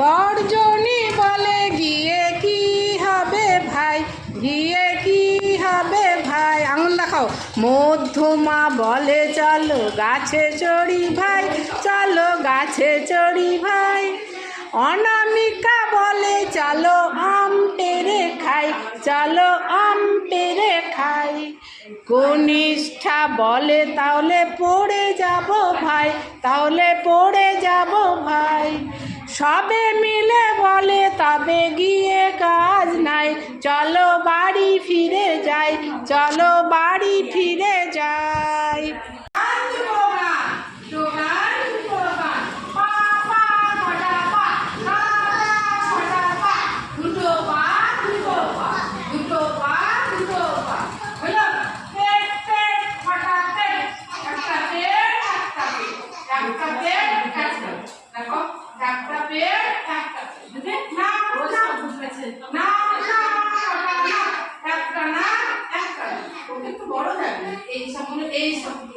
তর্জনী বলে গিয়ে কি হবে ভাই, গিয়ে কি হবে ভাই, আঙুল দেখাও। মধ্যমা বলে চলো গাছে চড়ি ভাই, চলো গাছে চড়ি ভাই। অনামিকা বলে চলো আম পেড়ে খাই, চলো আম পেড়ে খাই। কনিষ্ঠা বলে তাহলে পড়ে যাব ভাই, তাহলে পড়ে যাব ভাই। সবে মিলে বলে তবে গিয়ে কাজ নাই, চলো বাড়ি ফিরে যাই, চলো বাড়ি ফিরে যাই।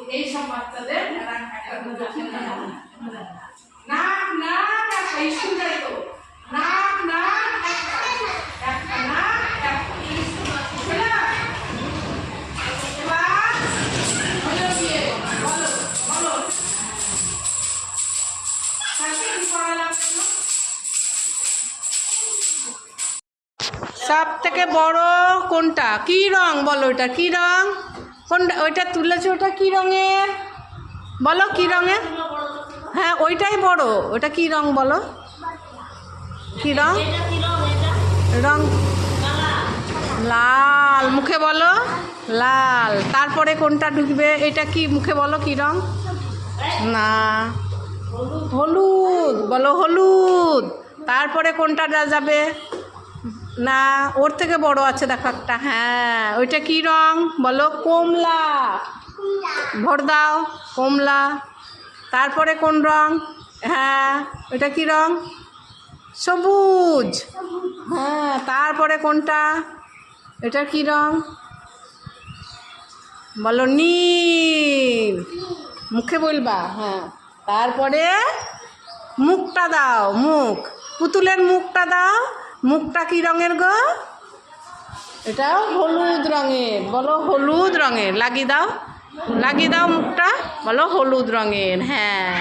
এই সব বাচ্চাদের সব থেকে বড় কোনটা, কি রং বলো, ওটা কি রং, কোনটা ওইটা তুলেছো, ওটা কি রঙের বলো, কি রঙের? হ্যাঁ ওইটাই বড়, ওটা কি রং বলো, কি রং? রং লাল, মুখে বলো লাল। তারপরে কোনটা ঢুকবে, এটা কি মুখে বলো, কি রং? না, হলুদ বলো, হলুদ। তারপরে কোনটা যাবে? না, ওর থেকে বড় আছে দেখো একটা, হ্যাঁ ওইটা কি রং বলো? কমলা, ভর দাও, কমলা। তারপরে কোন রং? হ্যাঁ ওইটা কি রং? সবুজ, হ্যাঁ। তারপরে কোনটা, এটা কি রং বলো? নীল, মুখে বলবা, হ্যাঁ। তারপরে মুখটা দাও, মুখ, পুতুলের মুখটা দাও, মুখটা কি রঙের গো? এটা হলুদ রঙের, বলো হলুদ রঙের। লাগিয়ে দাও, লাগিয়ে দাও মুখটা, বলো হলুদ রঙের, হ্যাঁ।